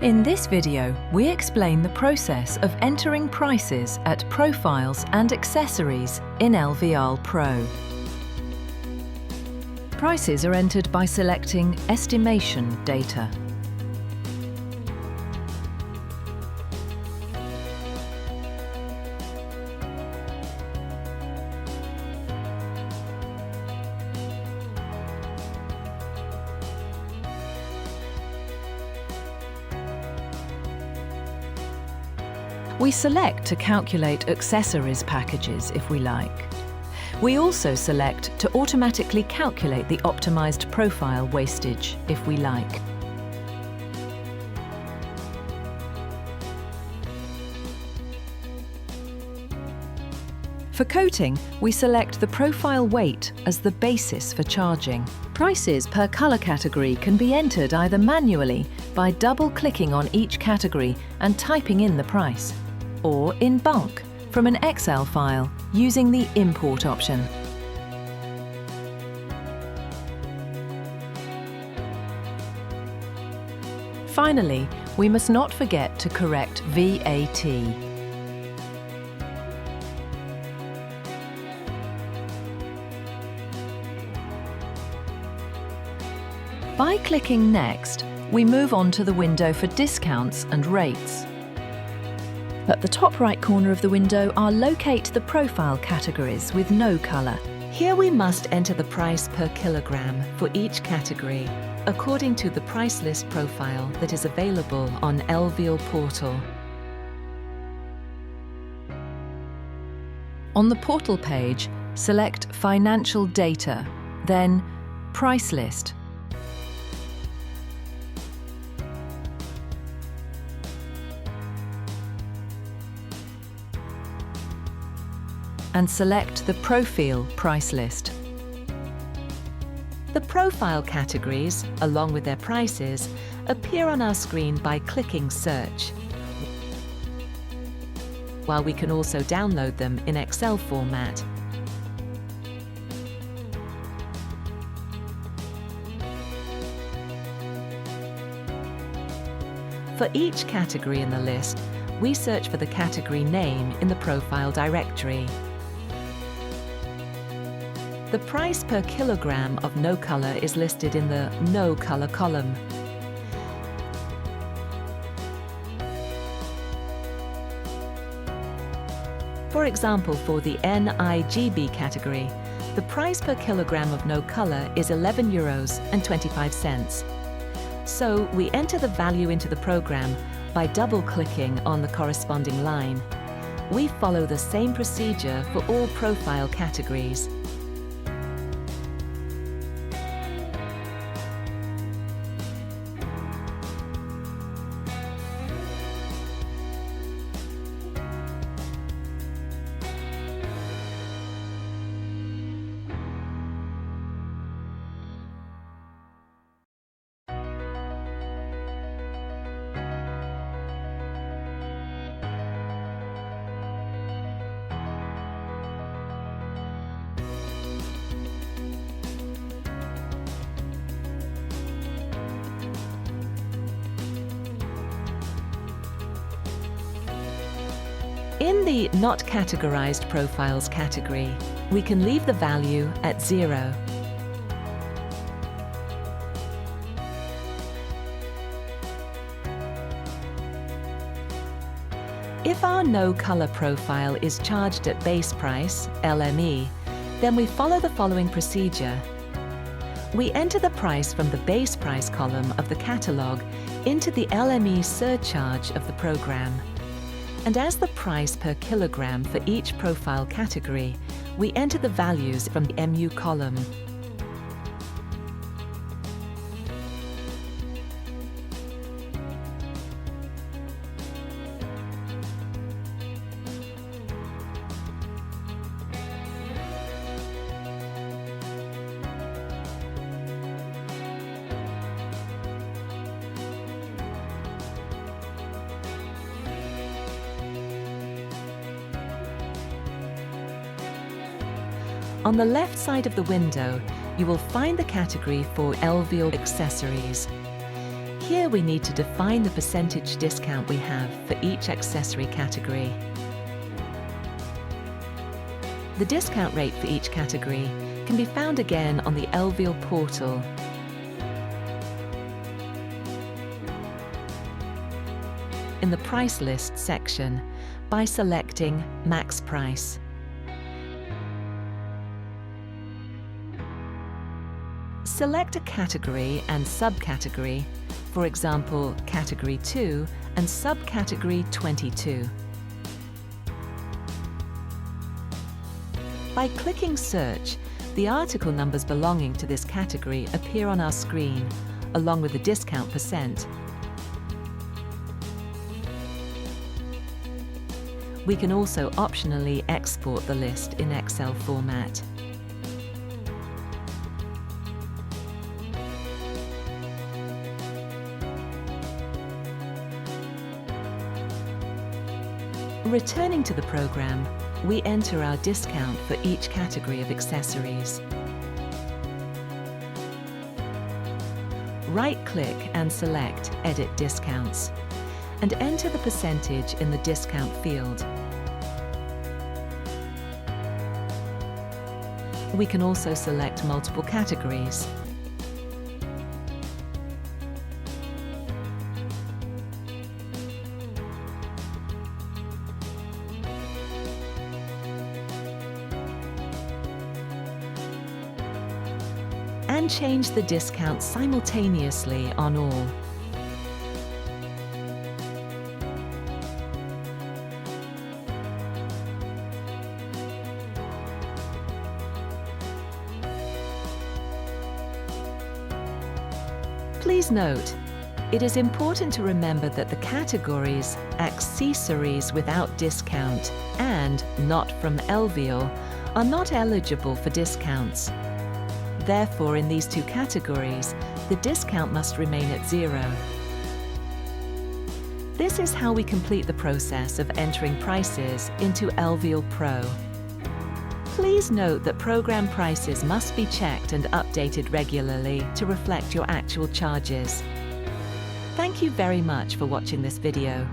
In this video, we explain the process of entering prices at Profiles and Accessories in ELVIAL Pro. Prices are entered by selecting Estimation Data. We select to calculate accessories packages if we like. We also select to automatically calculate the optimized profile wastage if we like. For coating, we select the profile weight as the basis for charging. Prices per colour category can be entered either manually by double-clicking on each category and typing in the price, or in bulk from an Excel file using the Import option. Finally, we must not forget to correct VAT. By clicking Next, we move on to the window for discounts and rates. At the top right corner of the window are Locate the Profile categories with no colour. Here we must enter the price per kilogram for each category, according to the price list profile that is available on ELVIAL portal. On the portal page, select Financial Data, then Price List. And select the Profile price list. The profile categories, along with their prices, appear on our screen by clicking Search, while we can also download them in Excel format. For each category in the list, we search for the category name in the profile directory. The price per kilogram of no colour is listed in the No Colour column. For example, for the NIGB category, the price per kilogram of no colour is €11.25. So we enter the value into the program by double-clicking on the corresponding line. We follow the same procedure for all profile categories. In the Not Categorized Profiles category, we can leave the value at 0. If our no colour profile is charged at base price, LME, then we follow the following procedure. We enter the price from the base price column of the catalogue into the LME surcharge of the program. And as the price per kilogram for each profile category, we enter the values from the MU column. On the left side of the window, you will find the category for ELVIAL Accessories. Here we need to define the percentage discount we have for each accessory category. The discount rate for each category can be found again on the ELVIAL portal. In the Price List section by selecting Max Price. Select a category and subcategory, for example, Category 2 and Subcategory 22. By clicking Search, the article numbers belonging to this category appear on our screen, along with the discount percent. We can also optionally export the list in Excel format. Returning to the program, we enter our discount for each category of accessories. Right-click and select Edit Discounts, and enter the percentage in the discount field. We can also select multiple categories. And change the discount simultaneously on all. Please note, it is important to remember that the categories Accessories without discount and Not from ELVIAL are not eligible for discounts. Therefore, in these two categories, the discount must remain at 0. This is how we complete the process of entering prices into ELVIAL Pro. Please note that program prices must be checked and updated regularly to reflect your actual charges. Thank you very much for watching this video.